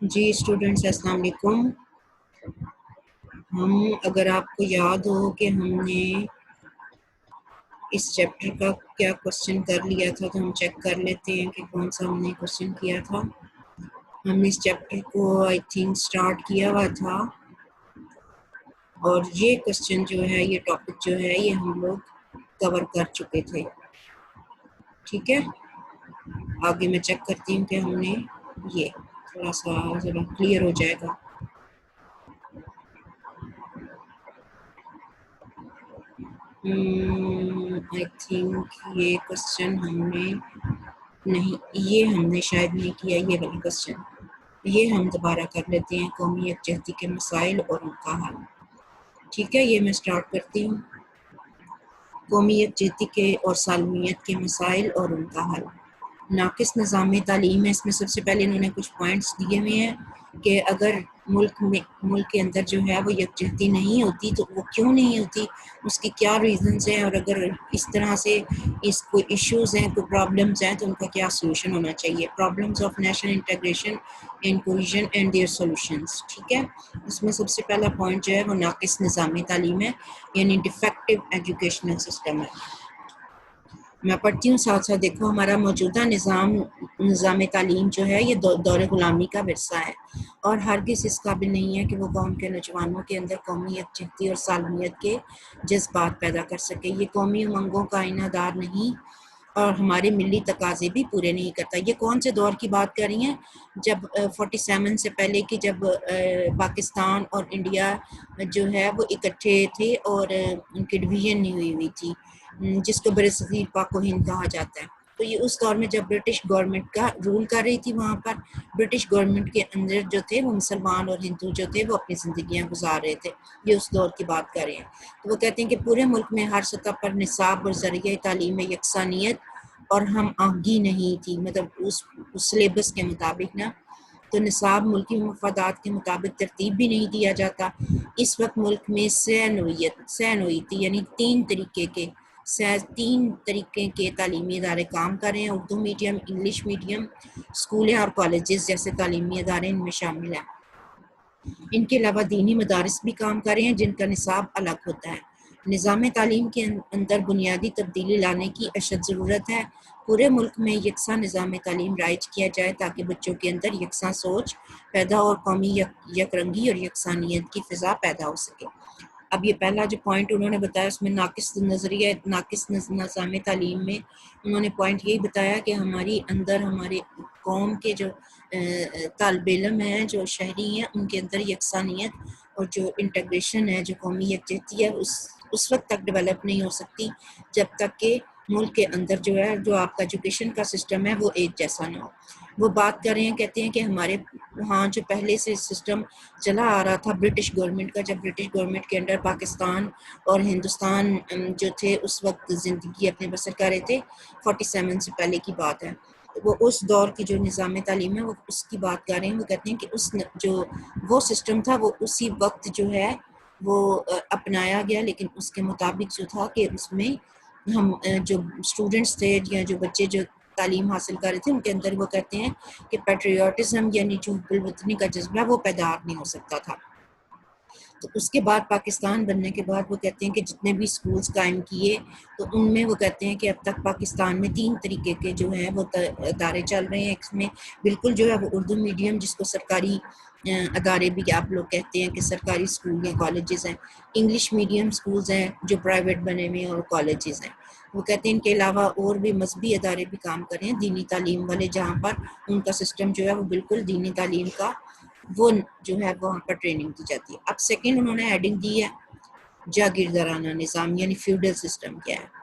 جی students السلام علیکم. اگر آپ کو یاد ہو کہ ہم نے اس چیپٹر کا کیا کوشچن کر لیا تھا تو ہم چیک کر لیتے ہیں کہ کون سا ہم نے کوشچن کیا تھا. ہم نے اس چیپٹر کو آئی تھنک سٹارٹ کیا ہوا تھا اور یہ کوشچن جو ہے یہ ٹاپک جو ہے یہ ہم لوگ کور کر چکے تھے. ٹھیک ہے, آگے میں چیک کرتی ہوں کہ ہم نے یہ تھوڑا سا ذرا کلیئر ہو جائے گا. آئی تھنک یہ کوشچن ہم نے نہیں, یہ ہم نے شاید نہیں کیا. یہ والا کوشچن یہ ہم دوبارہ کر لیتے ہیں. قومی یکجہتی کے مسائل اور ان کا حل. ٹھیک ہے, یہ میں سٹارٹ کرتی ہوں. قومی یکجہتی کے اور سالمیت کے مسائل اور ان کا حل. ناقص نظام تعلیم ہے. اس میں سب سے پہلے انہوں نے کچھ پوائنٹس دیے ہوئے ہیں کہ اگر ملک کے اندر جو ہے وہ یکجہتی نہیں ہوتی تو وہ کیوں نہیں ہوتی, اس کی کیا ریزنز ہیں, اور اگر اس طرح سے اس کوئی ایشوز ہیں, کوئی پرابلمز ہیں تو ان کا کیا سولوشن ہونا چاہیے. Problems of national integration and cohesion and their solutions. ٹھیک ہے, اس میں سب سے پہلا پوائنٹ جو ہے وہ ناقص نظام تعلیم ہے, یعنی ڈیفیکٹو ایجوکیشنل سسٹم ہے. میں پڑھتی ہوں ساتھ ساتھ دیکھو. ہمارا موجودہ نظام تعلیم جو ہے یہ دور غلامی کا ورثہ ہے اور ہرگز اس قابل نہیں ہے کہ وہ قوم کے نوجوانوں کے اندر قومی یکجہتی اور سالمیت کے جذبات پیدا کر سکے. یہ قومی امنگوں کا آئینہ دار نہیں اور ہمارے ملی تقاضے بھی پورے نہیں کرتا. یہ کون سے دور کی بات کر رہی ہیں؟ جب 47 سے پہلے کی جب پاکستان اور انڈیا جو ہے وہ اکٹھے تھے اور ان کی ڈویژن نہیں ہوئی تھی, جس کو برصغیر پاک و ہند کہا جاتا ہے. تو یہ اس دور میں جب برٹش گورنمنٹ کا رول کر رہی تھی, وہاں پر برٹش گورنمنٹ کے اندر جو تھے وہ مسلمان اور ہندو جو تھے وہ اپنی زندگیاں گزار رہے تھے. یہ اس دور کی بات کر رہے ہیں. تو وہ کہتے ہیں کہ پورے ملک میں ہر سطح پر نصاب اور ذریعہ تعلیم میں یکسانیت اور ہم آہنگی نہیں تھی, مطلب اس سلیبس کے مطابق نا. تو نصاب ملکی مفادات کے مطابق ترتیب بھی نہیں دیا جاتا. اس وقت ملک میں سہ نوعیت یعنی تین طریقے کے تعلیمی ادارے کام کر رہے ہیں. اردو میڈیم, انگلش میڈیم اسکولیں اور کالجز جیسے تعلیمی ادارے ان میں شامل ہیں. ان کے علاوہ دینی مدارس بھی کام کر رہے ہیں جن کا نصاب الگ ہوتا ہے. نظام تعلیم کے اندر بنیادی تبدیلی لانے کی اشد ضرورت ہے. پورے ملک میں یکساں نظام تعلیم رائج کیا جائے تاکہ بچوں کے اندر یکساں سوچ پیدا اور قومی یکرنگی اور یکسانیت کی فضا پیدا ہو سکے. اب یہ پہلا جو پوائنٹ انہوں نے بتایا اس میں ناقص نظام تعلیم میں انہوں نے پوائنٹ یہی بتایا کہ ہماری قوم کے جو طالب علم ہیں, جو شہری ہیں, ان کے اندر یکسانیت اور جو انٹیگریشن ہے, جو قومی یکجہتی ہے, اس وقت تک ڈیولپ نہیں ہو سکتی جب تک کہ ملک کے اندر جو ہے جو آپ کا ایجوکیشن کا سسٹم ہے وہ ایک جیسا نہ ہو. وہ بات کر رہے ہیں, کہتے ہیں کہ ہمارے وہاں جو پہلے سے سسٹم چلا آ رہا تھا برٹش گورنمنٹ کا, جب برٹش گورنمنٹ کے انڈر پاکستان اور ہندوستان جو تھے اس وقت زندگی اپنے بسر کر رہے تھے, 47 سے پہلے کی بات ہے. وہ اس دور کی جو نظام تعلیم ہے وہ اس کی بات کر رہے ہیں. وہ کہتے ہیں کہ وہ سسٹم تھا وہ اسی وقت جو ہے وہ اپنایا گیا, لیکن اس کے مطابق جو تھا کہ اس میں ہم جو اسٹوڈنٹس تھے یا جو بچے جو تعلیم حاصل کر رہے تھے ان کے اندر وہ کہتے ہیں کہ پیٹریوٹزم یعنی جو حب الوطنی کا جذبہ وہ پیدا نہیں ہو سکتا تھا. تو اس کے بعد پاکستان بننے کے بعد وہ کہتے ہیں کہ جتنے بھی اسکولز قائم کیے تو ان میں وہ کہتے ہیں کہ اب تک پاکستان میں 3 طریقے کے جو ہیں وہ ادارے چل رہے ہیں. اس میں بالکل جو ہے وہ اردو میڈیم جس کو سرکاری ادارے بھی آپ لوگ کہتے ہیں کہ سرکاری اسکول یا کالجز ہیں, انگلش میڈیم اسکولز ہیں جو پرائیویٹ بنے ہوئے ہیں اور کالجز ہیں. وہ کہتے ہیں ان کے علاوہ اور بھی مذہبی ادارے بھی کام کریں ہیں, دینی تعلیم والے, جہاں پر ان کا سسٹم جو ہے وہ بالکل دینی تعلیم کا وہ جو ہے وہاں پر ٹریننگ دی جاتی ہے. اب سیکنڈ انہوں نے ہیڈنگ دی ہے جاگیردارانہ نظام یعنی فیوڈل سسٹم کیا ہے.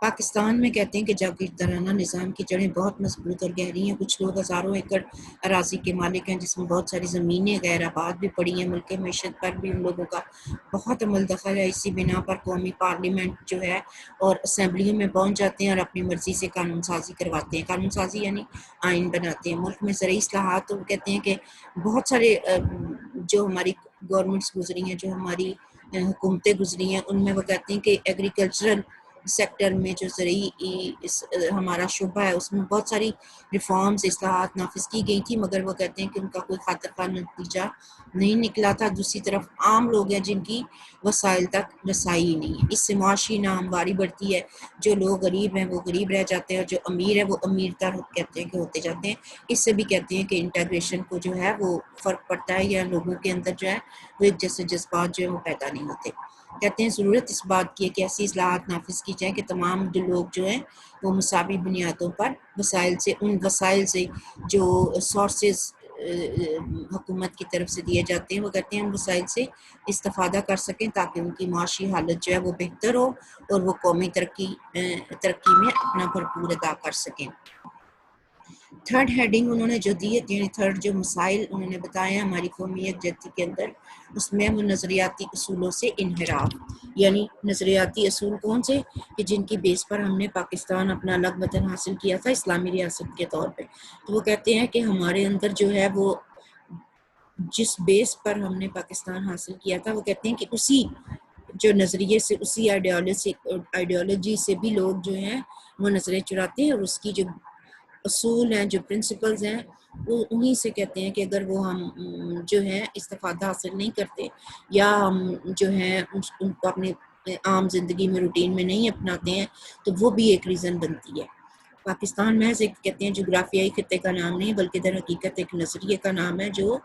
پاکستان میں کہتے ہیں کہ جاگیردارانہ نظام کی جڑیں بہت مضبوط اور گہری ہیں. کچھ لوگ ہزاروں ایکڑ اراضی کے مالک ہیں جس میں بہت ساری زمینیں غیر آباد بھی پڑی ہیں. ملک معیشت پر بھی ان لوگوں کا بہت عمل دخل ہے. اسی بنا پر قومی پارلیمنٹ جو ہے اور اسمبلیوں میں پہنچ جاتے ہیں اور اپنی مرضی سے قانون سازی کرواتے ہیں. قانون سازی یعنی آئین بناتے ہیں. ملک میں زرعی اصلاحات تو کہتے ہیں کہ بہت سارے جو ہماری گورنمنٹس گزری ہیں, جو ہماری حکومتیں گزری ہیں, ان میں وہ کہتے ہیں کہ ایگریکلچرل سیکٹر میں جو ہمارا شعبہ ہے اس میں بہت ساری ریفارمز اصلاحات نافذ کی گئی تھی، مگر وہ کہتے ہیں کہ ان کا کوئی خاطر خواہ نتیجہ نہیں نکلا تھا۔ دوسری طرف عام لوگ ہیں جن کی وسائل تک رسائی نہیں ہے، اس سے معاشی ناہمواری بڑھتی ہے، جو لوگ غریب ہیں وہ غریب رہ جاتے ہیں اور جو امیر ہیں وہ امیر تر کہتے ہیں کہ ہوتے جاتے ہیں۔ اس سے بھی کہتے ہیں کہ انٹیگریشن کو جو ہے وہ فرق پڑتا ہے، یا لوگوں کے اندر جو ہے وہ ایک جیسے جذبات جو ہے وہ پیدا نہیں ہوتے۔ کہتے ہیں ضرورت اس بات کی ہے کہ ایسی اصلاحات نافذ کی جائیں کہ تمام جو لوگ جو ہیں وہ مساوی بنیادوں پر ان وسائل سے جو سورسز حکومت کی طرف سے دیے جاتے ہیں، وہ کہتے ہیں ان وسائل سے استفادہ کر سکیں تاکہ ان کی معاشی حالت جو ہے وہ بہتر ہو اور وہ قومی ترقی میں اپنا بھرپور ادا کر سکیں۔ تھرڈ ہیڈنگ انہوں نے جو دی ہے، یعنی تھرڈ جو مسائل انہوں نے بتایا ہماری قومی یکجہتی کے اندر، اس میں وہ نظریاتی اصولوں سے انحراف، یعنی نظریاتی اصول کون سے کہ جن کی بیس پر ہم نے پاکستان اپنا الگ وطن حاصل کیا تھا اسلامی ریاست کے طور پہ۔ تو وہ کہتے ہیں کہ ہمارے اندر جو ہے وہ جس بیس پر ہم نے پاکستان حاصل کیا تھا، وہ کہتے ہیں کہ اسی جو نظریے سے، اسی آئیڈیالوجی سے بھی لوگ جو ہیں وہ نظریں چراتے ہیں، اور اس کی جو اصول ہیں، جو پرنسپلز ہیں، وہ انہی سے کہتے ہیں کہ اگر وہ ہم جو ہے استفادہ حاصل نہیں کرتے یا ہم جو ہے ان کو اپنی عام زندگی میں روٹین میں نہیں اپناتے ہیں تو وہ بھی ایک ریزن بنتی ہے۔ پاکستان محض ایک کہتے ہیں جغرافیائی خطے کا نام نہیں بلکہ در حقیقت ایک نظریے کا نام ہے جو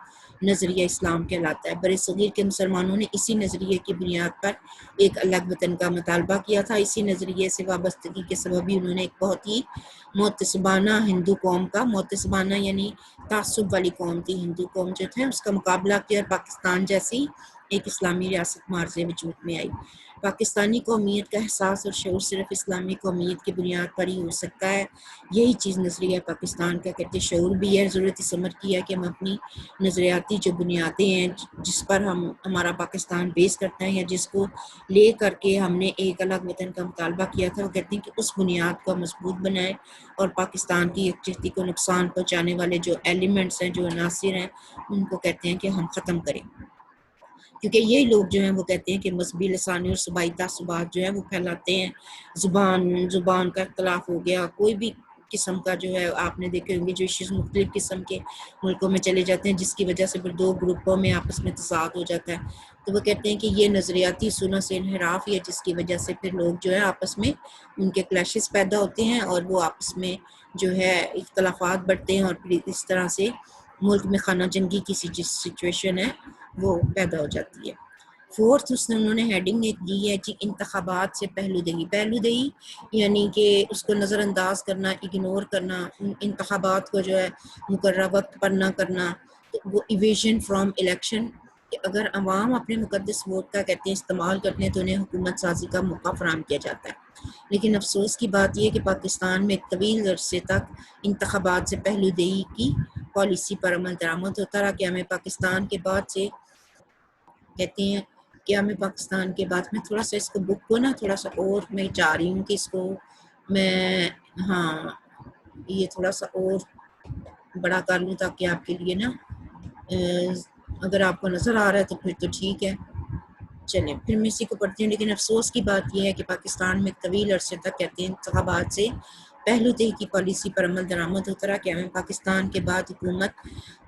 نظریہ اسلام کہلاتا ہے۔ بر صغیر کے مسلمانوں نے اسی نظریے کی بنیاد پر ایک الگ وطن کا مطالبہ کیا تھا۔ اسی نظریے سے وابستگی کے سبب ہی انہوں نے ایک بہت ہی متعصبانہ ہندو قوم کا، متعصبانہ یعنی تعصب والی قوم تھی ہندو قوم جو تھے، اس کا مقابلہ کیا اور پاکستان جیسی ایک اسلامی ریاست معرض وجود میں آئی۔ پاکستانی قومیت کا احساس اور شعور صرف اسلامی قومیت کی بنیاد پر ہی ہو سکتا ہے۔ یہی چیز نظریہ پاکستان کا کہتے شعور بھی ہے۔ ضرورت اس امر کی ہے کہ ہم اپنی نظریاتی جو بنیادیں ہیں جس پر ہمارا پاکستان بیس کرتا ہے یا جس کو لے کر کے ہم نے ایک الگ وطن کا مطالبہ کیا تھا، وہ کہتے ہیں کہ اس بنیاد کو مضبوط بنائے اور پاکستان کی یکجہتی کو نقصان پہنچانے والے جو ایلیمنٹس ہیں، جو عناصر ہیں، ان کو کہتے ہیں کہ ہم ختم کریں، کیونکہ یہ لوگ جو ہیں وہ کہتے ہیں کہ مذہبی لسانی اور صوبائی تعصبات جو ہیں وہ پھیلاتے ہیں۔ زبان کا اختلاف ہو گیا، کوئی بھی قسم کا جو ہے آپ نے دیکھے ہوں گے جو ایشوز مختلف قسم کے ملکوں میں چلے جاتے ہیں جس کی وجہ سے پھر دو گروپوں میں آپس میں تصاد ہو جاتا ہے۔ تو وہ کہتے ہیں کہ یہ نظریاتی اصولوں سے انحراف ہے جس کی وجہ سے پھر لوگ جو ہے آپس میں ان کے کلیشز پیدا ہوتے ہیں اور وہ آپس میں جو ہے اختلافات بڑھتے ہیں اور پھر اس طرح سے ملک میں خانہ جنگی کی سچویشن ہے وہ پیدا ہو جاتی ہے۔ فورتھ انہوں نے ہیڈنگ ایک دی ہے جی انتخابات سے پہلو دہی یعنی کہ اس کو نظر انداز کرنا، اگنور کرنا، انتخابات کو جو ہے مقررہ وقت پر نہ کرنا، وہ ایویژن فرام الیکشن، کہ اگر عوام اپنے مقدس ووٹ کا کہتے ہیں استعمال کرتے ہیں تو انہیں حکومت سازی کا موقع فراہم کیا جاتا ہے۔ لیکن افسوس کی بات یہ کہ پاکستان میں ایک طویل عرصے تک انتخابات سے پہلو دہی کی پالیسی پر عمل درآمد ہوتا رہا کہ ہمیں پاکستان کے بعد سے کہتے ہیں کہ ہمیں پاکستان کے بعد میں تھوڑا سا اس کو بک کو نا تھوڑا سا اور میں چاہ رہی ہوں کہ اس کو میں یہ تھوڑا سا اور بڑا کر لوں تاکہ آپ کے لیے نا اگر آپ کو نظر آ رہا ہے تو پھر تو ٹھیک ہے، چلیں پھر میں اسی کو پڑھتی ہوں۔ لیکن افسوس کی بات یہ ہے کہ پاکستان میں طویل عرصے تک کہتے ہیں انتخابات سے پہلو دہی کی پالیسی پر عمل درآمد ہوتا رہا کہ ہمیں پاکستان کے بعد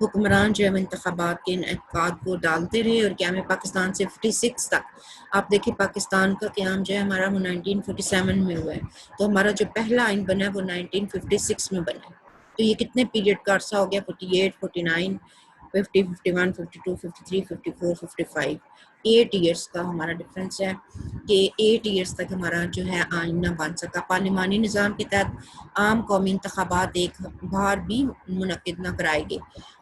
حکمران جو ہے انتخابات کے انعقاد کو ڈالتے رہے اور کیا ہمیں پاکستان سے 56 تک آپ دیکھیں پاکستان کا قیام جو ہے ہمارا وہ 1947 میں ہوا ہے، تو ہمارا جو پہلا آئین بنا ہے وہ 1956 میں بنا ہے۔ تو یہ کتنے پیریڈ کا عرصہ ہو گیا، 48 49 50 51 52 53 54 55 8 ایئرس کا ہمارا ڈفرینس ہے کہ 8 ایئرس تک ہمارا جو ہے آئین نہ بن سکا۔ پارلیمانی نظام کے تحت عام قومی انتخابات ایک بار بھی منعقد نہ کرائے گئے۔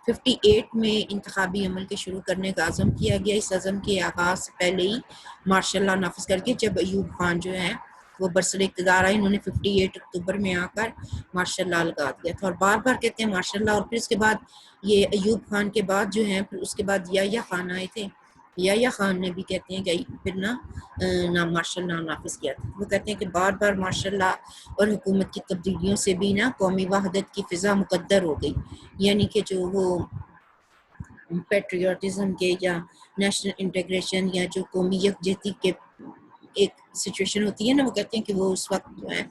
58 میں انتخابی عمل کے شروع کرنے کا عزم کیا گیا۔ اس عزم کے آغاز سے پہلے ہی مارشل لا نافذ کر کے جب ایوب خان جو ہے وہ برسر اقتدار آئے، انہوں نے 58 اکتوبر میں آ کر مارشل لا لگا دیا تھا اور بار بار کہتے ہیں مارشل لا، اور پھر اس کے بعد یہ ایوب خان کے بعد جو ہیں پھر اس کے بعد یحییٰ خان آئے تھے، یحییٰ خان نے بھی کہتے ہیں کہ پھر نہ مارشل لا نافذ کیا تھا۔ وہ کہتے ہیں کہ بار بار مارشل لا اور حکومت کی تبدیلیوں سے بھی نا قومی وحدت کی فضا مقدر ہو گئی، یعنی کہ جو وہ پیٹریوٹزم کے یا نیشنل انٹیگریشن یا جو قومی یکجہتی کے ایک سچویشن ہوتی ہے نا، وہ کہتے ہیں کہ وہ اس وقت جو ہے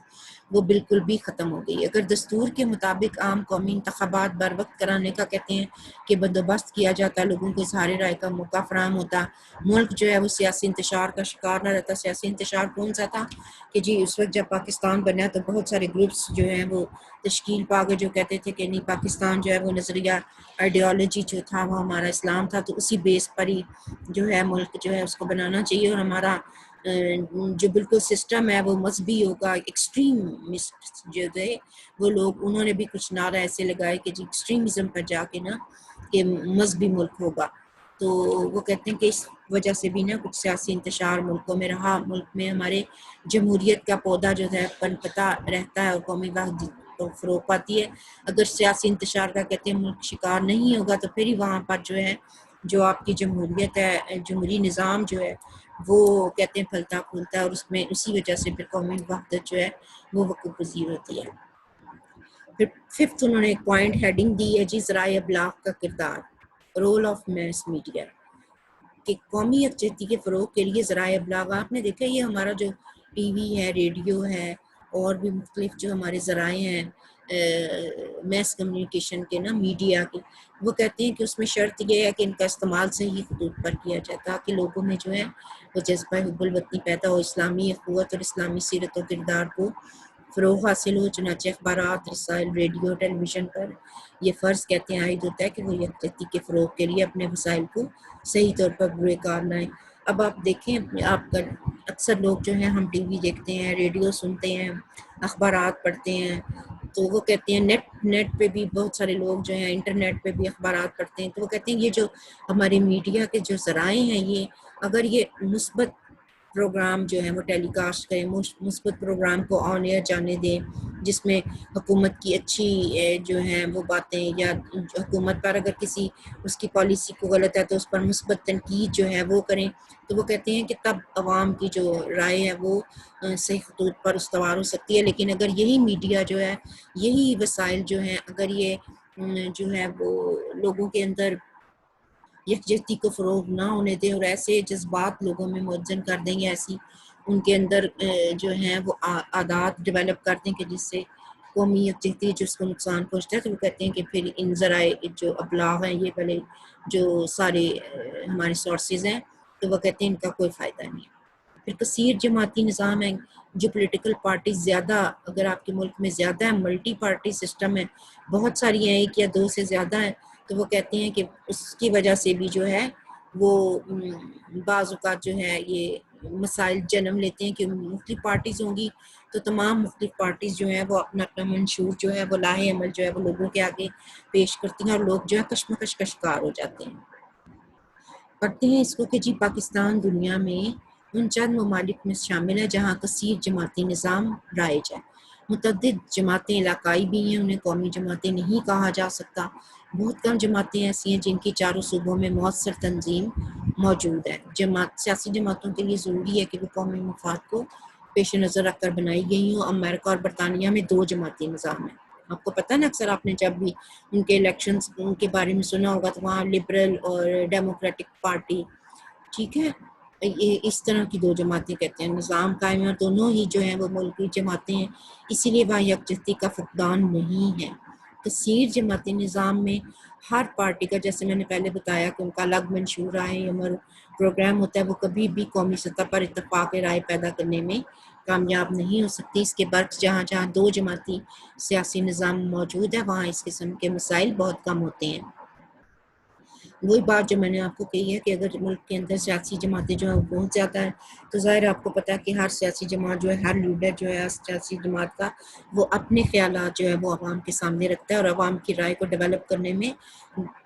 وہ بالکل بھی ختم ہو گئی. اگر دستور کے مطابق عام قومی انتخابات بر وقت کرانے کا کہتے ہیں کہ بندوبست کیا جاتا، لوگوں کو اظہار رائے کا موقع فراہم ہوتا، ملک جو ہے وہ سیاسی انتشار کا شکار نہ رہتا. سیاسی انتشار کون سا تھا کہ جی اس وقت جب پاکستان بنا تو بہت سارے گروپس جو ہیں وہ تشکیل پا گئے جو کہتے تھے کہ نہیں، پاکستان جو ہے وہ نظریہ آئیڈیالوجی جو تھا وہ ہمارا اسلام تھا، تو اسی بیس پر ہی جو ہے ملک جو ہے اس کو بنانا چاہیے، اور ہمارا جو بالکل سسٹم ہے وہ مذہبی ہوگا. ایکسٹریمسٹ جو تھے وہ لوگ، انہوں نے بھی کچھ نعرہ ایسے لگائے کہ جی ایکسٹریمزم پر جا کے نا کہ مذہبی ملک ہوگا. تو وہ کہتے ہیں کہ اس وجہ سے بھی نا کچھ سیاسی انتشار ملکوں میں رہا. ملک میں ہمارے جمہوریت کا پودا جو ہے پنپتا رہتا ہے اور قومی وحدت کو فروغ پاتی ہے. اگر سیاسی انتشار کا کہتے ہیں ملک شکار نہیں ہوگا تو پھر ہی وہاں پر جو ہے جو آپ کی جمہوریت ہے، جمہوری نظام جو ہے وہ کہتے ہیں پھلتا پھولتا ہے، اور اس میں اسی وجہ سے پھر قومی وحدت جو ہے وہ وقوع پذیر ہوتی ہے. پھر ففتھ انہوں نے ایک پوائنٹ ہیڈنگ دی ہے جی، ذرائع ابلاغ کا کردار، رول آف میس میڈیا، کہ قومی یکجہتی کے فروغ کے لیے ذرائع ابلاغ. آپ نے دیکھا یہ ہمارا جو ٹی وی ہے، ریڈیو ہے، اور بھی مختلف جو ہمارے ذرائع ہیں میس کمیونیکیشن کے نا، میڈیا کے، وہ کہتے ہیں کہ اس میں شرط یہ ہے کہ ان کا استعمال صحیح خطوط پر کیا جائے تاکہ لوگوں میں جو ہے وہ جذبہ حب الوطنی پیدا ہو، اسلامی اخوت اور اسلامی سیرت و کردار کو فروغ حاصل ہو. چنانچہ اخبارات، رسائل، ریڈیو، ٹیلی ویژن پر یہ فرض کہتے ہیں عائد ہوتا ہے کہ وہ یکجہتی کے فروغ کے لیے اپنے وسائل کو صحیح طور پر بروئے کار لائیں. اب آپ دیکھیں، آپ کا اکثر لوگ جو ہیں ہم ٹی وی دیکھتے ہیں، ریڈیو سنتے ہیں، اخبارات پڑھتے ہیں، تو وہ کہتے ہیں نیٹ پہ بھی بہت سارے لوگ جو ہیں انٹرنیٹ پہ بھی اخبارات پڑھتے ہیں، تو وہ کہتے ہیں یہ جو ہمارے میڈیا کے جو ذرائع ہیں، یہ اگر یہ مثبت پروگرام جو ہیں وہ ٹیلی کاسٹ کریں، مثبت پروگرام کو آن ایئر جانے دیں جس میں حکومت کی اچھی جو ہیں وہ باتیں، یا حکومت پر اگر کسی اس کی پالیسی کو غلط ہے تو اس پر مثبت تنقید جو ہے وہ کریں، تو وہ کہتے ہیں کہ تب عوام کی جو رائے ہے وہ صحیح خطوط پر استوار ہو سکتی ہے. لیکن اگر یہی میڈیا جو ہے، یہی وسائل جو ہیں، اگر یہ جو ہے وہ لوگوں کے اندر یکجہتی کو فروغ نہ ہونے دیں اور ایسے جذبات لوگوں میں منظم کر دیں گے، ایسی ان کے اندر جو ہیں وہ عادات ڈیولپ کر دیں کہ جس سے قومی یکجہتی جس کو نقصان پہنچتا ہے، تو وہ کہتے ہیں کہ پھر ان ذرائع جو ابلاغ ہیں، یہ بھلے جو سارے ہمارے سورسز ہیں، تو وہ کہتے ہیں ان کا کوئی فائدہ نہیں. پھر کثیر جماعتی نظام ہے، جو پولیٹیکل پارٹی زیادہ اگر آپ کے ملک میں زیادہ ہے، ملٹی پارٹی سسٹم ہے، بہت ساری ہیں، ایک یا دو سے زیادہ ہیں، تو وہ کہتے ہیں کہ اس کی وجہ سے بھی جو ہے وہ بعض اوقات جو ہے یہ مسائل جنم لیتے ہیں کہ مختلف پارٹیز ہوں گی تو تمام مختلف پارٹیز جو ہیں وہ اپنا اپنا منشور جو ہے وہ لاہے عمل جو ہے وہ لوگوں کے آگے پیش کرتی ہیں، اور لوگ جو ہے کشمکش کا شکار ہو جاتے ہیں. پڑھتے ہیں اس کو کہ جی پاکستان دنیا میں ان چند ممالک میں شامل ہے جہاں کثیر جماعتی نظام رائج ہے. متعدد جماعتیں علاقائی بھی ہیں، انہیں قومی جماعتیں نہیں کہا جا سکتا. بہت کم جماعتیں ایسی ہیں جن کی چاروں صوبوں میں مؤثر تنظیم موجود ہے. سیاسی جماعتوں کے لیے ضروری ہے کہ وہ قومی مفاد کو پیش نظر رکھ کر بنائی گئی ہوں. امریکہ اور برطانیہ میں 2 جماعتی نظام ہے. آپ کو پتہ نا، اکثر آپ نے جب بھی ان کے الیکشنز ان کے بارے میں سنا ہوگا تو وہاں لبرل اور ڈیموکریٹک پارٹی، ٹھیک ہے، یہ اس طرح کی 2 جماعتیں کہتے ہیں نظام قائم ہے، اور دونوں ہی جو ہیں وہ ملکی جماعتیں ہیں، اسی لیے وہاں یکجہتی کا فقدان نہیں ہے. کثیر جماعتی نظام میں ہر پارٹی کا، جیسے میں نے پہلے بتایا کہ ان کا الگ منشور رائے عمل پروگرام ہوتا ہے، وہ کبھی بھی قومی سطح پر اتفاق رائے پیدا کرنے میں کامیاب نہیں ہو سکتی. اس کے برعکس جہاں جہاں 2 جماعتی سیاسی نظام موجود ہے وہاں اس قسم کے مسائل بہت کم ہوتے ہیں. وہی بات جو میں نے آپ کو کہی ہے کہ اگر ملک کے اندر سیاسی جماعتیں جو ہیں بہت زیادہ ہیں تو ظاہر آپ کو پتہ ہے کہ ہر سیاسی جماعت جو ہے، ہر لیڈر جو ہے سیاسی جماعت کا، وہ اپنے خیالات جو ہے وہ عوام کے سامنے رکھتا ہے، اور عوام کی رائے کو ڈیولپ کرنے میں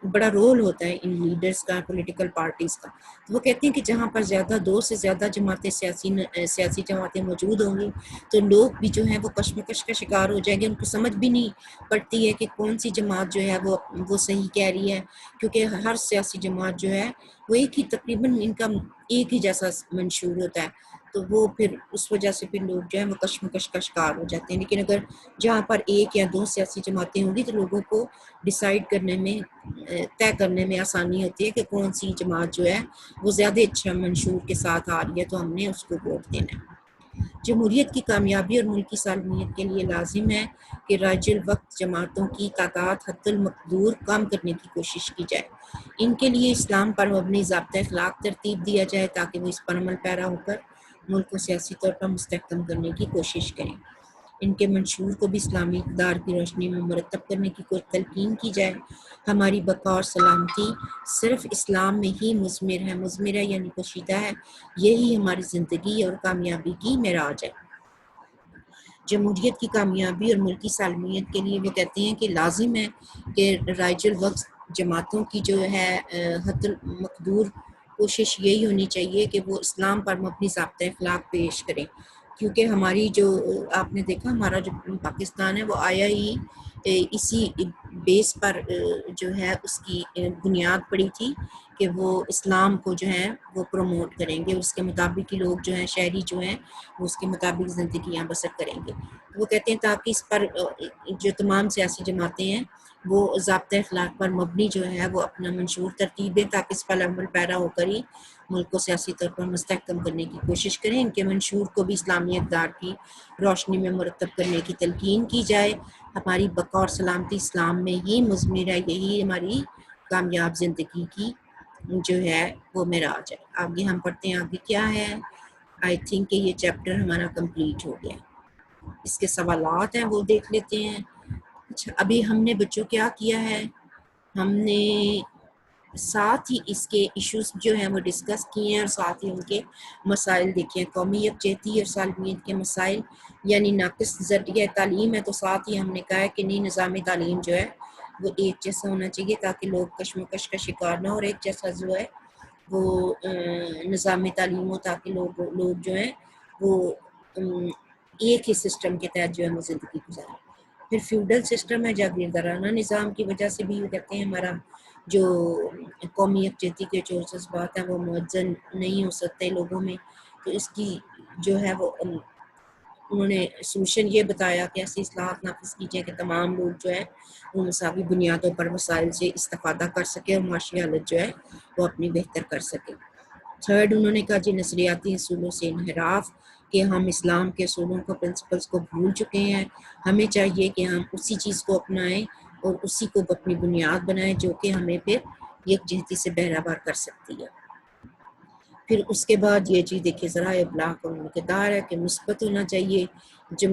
بڑا رول ہوتا ہے ان لیڈرز کا، پولیٹیکل پارٹیز کا. تو وہ کہتے ہیں کہ جہاں پر 2 سے زیادہ جماعتیں سیاسی جماعتیں موجود ہوں گی تو لوگ بھی جو ہیں وہ کشمکش کا شکار ہو جائیں گے. ان کو سمجھ بھی نہیں پڑتی ہے کہ کون سی جماعت جو ہے وہ صحیح کہہ رہی ہے، کیونکہ ہر سیاسی جماعت جو ہے وہ ایک ہی تقریباً ان کا ایک ہی جیسا منشور ہوتا ہے. تو وہ پھر اس وجہ سے پھر لوگ جو ہے وہ کشمکش کا شکار ہو جاتے ہیں. لیکن اگر جہاں پر ایک یا دو سیاسی جماعتیں ہوں گی تو لوگوں کو ڈیسائیڈ کرنے میں طے کرنے میں آسانی ہوتی ہے کہ کون سی جماعت جو ہے وہ زیادہ اچھا منشور کے ساتھ آ رہی ہے تو ہم نے اس کو ووٹ دینا ہے. جمہوریت کی کامیابی اور ملک کی سالمیت کے لیے لازم ہے کہ رائج الوقت جماعتوں کی تعداد حد المقدور کم کرنے کی کوشش کی جائے. ان کے لیے اسلام پر مبنی ضابطۂ اخلاق ترتیب دیا جائے تاکہ وہ اس پر عمل پیرا ہو کر ملک کو سیاسی طور پر مستحکم کرنے کی کوشش کریں. ان کے منشور کو بھی اسلامی اقدار کی روشنی میں مرتب کرنے کی تلقین کی جائے. ہماری بقا اور سلامتی صرف اسلام میں ہی مضمر ہے. مضمر ہے یعنی پوشیدہ ہے. یہی ہماری زندگی اور کامیابی کی معراج ہے. جمہوریت کی کامیابی اور ملکی سالمیت کے لیے وہ کہتے ہیں کہ لازم ہے کہ رائج الوقت جماعتوں کی جو ہے حد المقدور کوشش یہی ہونی چاہیے کہ وہ اسلام پر مبنی ضابطۂ اخلاق پیش کریں. کیونکہ ہماری جو آپ نے دیکھا ہمارا جو پاکستان ہے وہ آیا ہی اسی بیس پر جو ہے اس کی بنیاد پڑی تھی کہ وہ اسلام کو جو ہے وہ پروموٹ کریں گے. اس کے مطابق ہی لوگ جو ہیں شہری جو ہیں وہ اس کے مطابق زندگیاں بسر کریں گے. وہ کہتے ہیں تاکہ اس پر جو تمام سیاسی جماعتیں ہیں وہ ضابطۂ اخلاق پر مبنی جو ہے وہ اپنا منشور ترتیب دیں تاکہ اس پر عمل پیرا ہو کر ہی ملک کو سیاسی طور پر مستحکم کرنے کی کوشش کریں. ان کے منشور کو بھی اسلامی اقدار کی روشنی میں مرتب کرنے کی تلقین کی جائے. ہماری بقا اور سلامتی اسلام میں ہی مضمر ہے. یہی ہماری کامیاب زندگی کی جو ہے وہ معراج ہے. آگے ہم پڑھتے ہیں آگے کیا ہے. آئی تھنک کہ یہ چیپٹر ہمارا کمپلیٹ ہو گیا. اس کے سوالات ہیں وہ دیکھ لیتے ہیں. اچھا ابھی ہم نے بچوں کیا کیا ہے, ہم نے ساتھ ہی اس کے ایشوز جو ہیں وہ ڈسکس کیے ہیں اور ساتھ ہی ان کے مسائل دیکھے ہیں. قومی یکجہتی اور سالمیت کے مسائل یعنی ناقص ذریعہ تعلیم ہے, تو ساتھ ہی ہم نے کہا ہے کہ نئی نظام تعلیم جو ہے وہ ایک جیسا ہونا چاہیے تاکہ لوگ کشمکش کا شکار نہ ہو, اور ایک جیسا جو ہے وہ نظام تعلیم ہو تاکہ لوگ جو ہیں وہ ایک ہی سسٹم کے تحت جو ہے وہ زندگی گزاریں. پھر فیوڈل سسٹم ہے, جاگیردارانہ نظام کی وجہ سے بھی وہ کہتے ہیں ہمارا جو قومی یکجہتی کے جو جذبات ہیں وہ موزن نہیں ہو سکتے لوگوں میں. تو اس کی جو ہے وہ انہوں نے سولوشن یہ بتایا کہ ایسی اصلاحات نافذ کیجیے کہ تمام لوگ جو ہے وہ مساوی بنیادوں پر وسائل سے استفادہ کر سکے اور معاشی حالت جو ہے وہ اپنی بہتر کر سکے. تھرڈ انہوں نے کہا جی نظریاتی اصولوں سے انحراف, کہ ہم اسلام کے اصولوں کو پرنسپلز کو بھول چکے ہیں. ہمیں چاہیے کہ ہم اسی چیز کو اپنائیں اور اسی کو اپنی بنیاد بنائیں جو کہ ہمیں پھر یکجہتی سے بہرہ کر سکتی ہے. پھر اس کے بعد یہ چیز دیکھیے ذرائع ابلاغ کا انحدار ہے کہ مثبت ہونا چاہیے.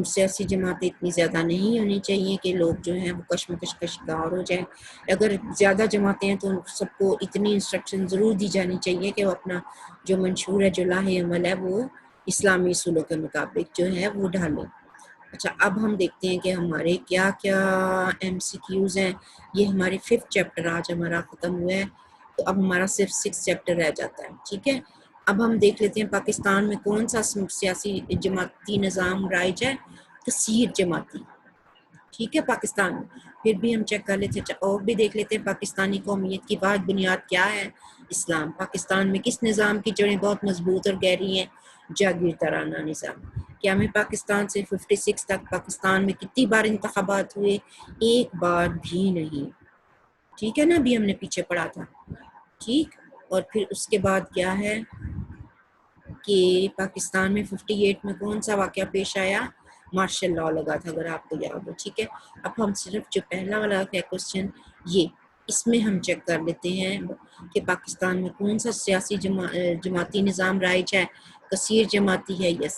سیاسی جماعتیں اتنی زیادہ نہیں ہونی چاہیے کہ لوگ جو ہیں وہ کشمکش کا شکار ہو جائیں. اگر زیادہ جماعتیں ہیں تو سب کو اتنی انسٹرکشن ضرور دی جانی چاہیے کہ وہ اپنا جو منشور ہے جو لاہے عمل ہے وہ اسلامی اصولوں کے مطابق جو ہے وہ ڈھالیں. اچھا اب ہم دیکھتے ہیں کہ ہمارے کیا کیا ایم سی کیوز ہیں. یہ ہمارے 5th چیپٹر آج ہمارا ختم ہوا ہے, تو اب ہمارا صرف 6 چیپٹر رہ جاتا ہے. ٹھیک ہے, اب ہم دیکھ لیتے ہیں پاکستان میں کون سا سیاسی جماعتی نظام رائج ہے. کثیر جماعتی. ٹھیک ہے پاکستان میں. پھر بھی ہم چیک کر لیتے ہیں اور بھی دیکھ لیتے ہیں پاکستانی قومیت کی واحد بنیاد کیا ہے, اسلام. پاکستان میں کس نظام کی جڑیں بہت مضبوط اور گہری ہیں, جاگیردارانہ نظام. کیا میں پاکستان سے 56 تک پاکستان میں کتنی بار انتخابات ہوئے, ایک بار بھی نہیں. ٹھیک ہے نا, ابھی ہم نے پیچھے پڑھا تھا. ٹھیک, اور پھر اس کے بعد کیا ہے کہ پاکستان میں 58 میں کون سا واقعہ پیش آیا, مارشل لاء لگا تھا اگر آپ کو یاد ہو. ٹھیک ہے, اب ہم صرف جو پہلا والا ہے کوشچن یہ اس میں ہم چیک کر لیتے ہیں کہ پاکستان میں کون سا سیاسی جماعتی نظام رائج ہے, کثیر جماعتی ہے یا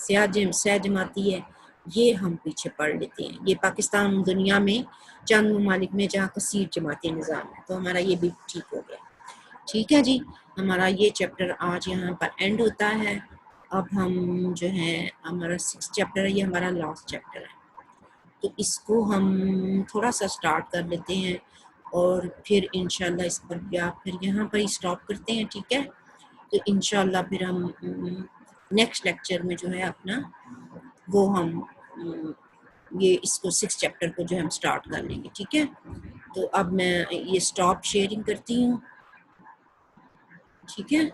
سہ جماعتی ہے. یہ ہم پیچھے پڑھ لیتے ہیں. یہ پاکستان دنیا میں چند ممالک میں جہاں کثیر جماعتی نظام ہے, تو ہمارا یہ بھی ٹھیک ہو گیا. ٹھیک ہے جی, ہمارا یہ چیپٹر آج یہاں پر اینڈ ہوتا ہے. اب ہم جو ہے ہمارا 6 چیپٹر ہے, یہ ہمارا لاسٹ چیپٹر ہے, تو اس کو ہم تھوڑا سا سٹارٹ کر لیتے ہیں اور پھر انشاءاللہ اس پر بھی آپ پھر یہاں پر ہی سٹاپ کرتے ہیں. ٹھیک ہے, تو انشاءاللہ پھر ہم نیکسٹ لیکچر میں جو ہے اپنا وہ ہم یہ اس کو 6 چیپٹر کو جو ہم سٹارٹ کر لیں گے. ٹھیک ہے, تو اب میں یہ سٹاپ شیئرنگ کرتی ہوں. ٹھیک ہے.